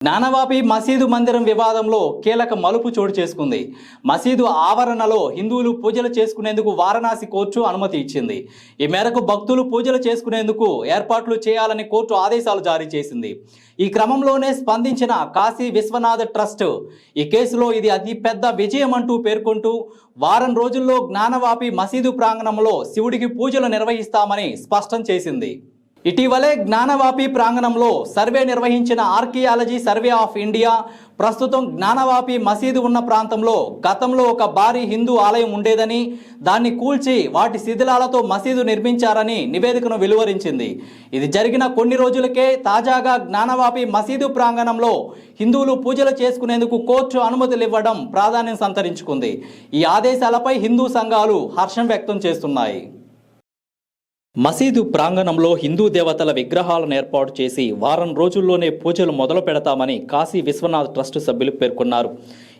జ్ఞానవాపి మసీదు మందిరం వివాదంలో కీలక మలుపు చోటు చేసుకుంది. మసీదు ఆవరణలో హిందువులు పూజలు చేసుకునేందుకు వారణాసి కోర్టు అనుమతి ఇచ్చింది. ఈ మేరకు భక్తులు పూజలు చేసుకునేందుకు ఏర్పాట్లు చేయాలని కోర్టు ఆదేశాలు జారీ చేసింది. ఈ క్రమంలోనే స్పందించిన కాశీ విశ్వనాథ ట్రస్ట్ ఈ కేసులో ఇది అతి పెద్ద విజయం అంటూ పేర్కొంటూ వారం రోజుల్లో జ్ఞానవాపి మసీదు ప్రాంగణంలో శివుడికి పూజలు నిర్వహిస్తామని స్పష్టం చేసింది. ఇటీవలే జ్ఞానవాపి ప్రాంగణంలో సర్వే నిర్వహించిన ఆర్కియాలజీ సర్వే ఆఫ్ ఇండియా ప్రస్తుతం జ్ఞానవాపి మసీదు ఉన్న ప్రాంతంలో గతంలో ఒక భారీ హిందూ ఆలయం ఉండేదని, దాన్ని కూల్చి వాటి శిథిలాలతో మసీదు నిర్మించారని నివేదికను వెలువరించింది. ఇది జరిగిన కొన్ని రోజులకే తాజాగా జ్ఞానవాపి మసీదు ప్రాంగణంలో హిందువులు పూజలు చేసుకునేందుకు కోర్టు అనుమతులు ఇవ్వడం ప్రాధాన్యం సంతరించుకుంది. ఈ ఆదేశాలపై హిందూ సంఘాలు హర్షం వ్యక్తం చేస్తున్నాయి. మసీదు ప్రాంగణంలో హిందూ దేవతల విగ్రహాలను ఏర్పాటు చేసి వారం రోజుల్లోనే పూజలు మొదలు పెడతామని కాశీ విశ్వనాథ్ ట్రస్ట్ సభ్యులు పేర్కొన్నారు.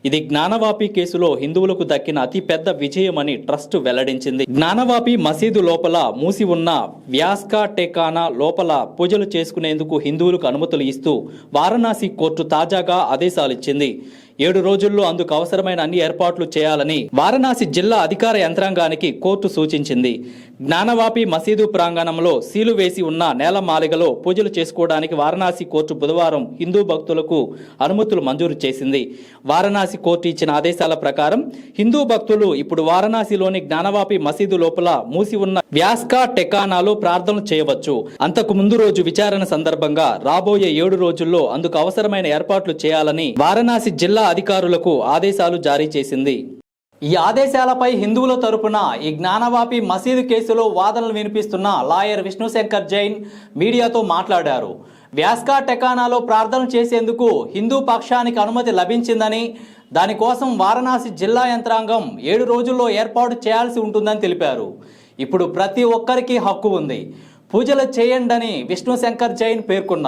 ఇది జ్ఞానవాపి కేసులో హిందువులకు దక్కిన అతి పెద్ద విజయమని ట్రస్ట్ వెల్లడించింది. జ్ఞానవాపి మసీదు లోపల మూసి ఉన్న వ్యాస్కా టెకానా లోపల పూజలు చేసుకునేందుకు హిందువులకు అనుమతులు ఇస్తూ వారణాసి కోర్టు తాజాగా ఆదేశాలిచ్చింది. 7 రోజుల్లో అందుకు అవసరమైన అన్ని ఏర్పాట్లు చేయాలని వారణాసి జిల్లా అధికార యంత్రాంగానికి కోర్టు సూచించింది. జ్ఞానవాపి మసీదు ప్రాంగణంలో సీలు వేసి ఉన్న నేలమాలిగలో పూజలు చేసుకోవడానికి వారణాసి కోర్టు బుధవారం హిందూ భక్తులకు అనుమతులు మంజూరు చేసింది. వారణాసి కోర్టు ఇచ్చిన ఆదేశాల ప్రకారం హిందూ భక్తులు ఇప్పుడు వారణాసిలోని జ్ఞానవాపి మసీదు లోపల మూసి ఉన్న వ్యాస్కా టెకానాలో ప్రార్థనలు చేయవచ్చు. అంతకు ముందు రోజు విచారణ సందర్భంగా రాబోయే 7 రోజుల్లో అందుకు అవసరమైన ఏర్పాట్లు చేయాలని వారణాసి జిల్లా అధికారులకు ఆదేశాలు జారీ చేసింది. ఈ ఆదేశాలపై హిందువుల తరపున ఈ జ్ఞానవాపి మసీదు కేసులో వాదనలు వినిపిస్తున్న లాయర్ విష్ణుశంకర్ జైన్ మీడియాతో మాట్లాడారు. వ్యాస్కా టెకానాలో ప్రార్థన చేసేందుకు హిందూ పక్షానికి అనుమతి లభించిందని, దానికోసం వారణాసి జిల్లా యంత్రాంగం 7 రోజుల్లో ఏర్పాటు చేయాల్సి ఉంటుందని తెలిపారు. ఇప్పుడు ప్రతి ఒక్కరికి హక్కు ఉంది, పూజలు చేయండని విష్ణుశంకర్ జైన్ పేర్కొన్నారు.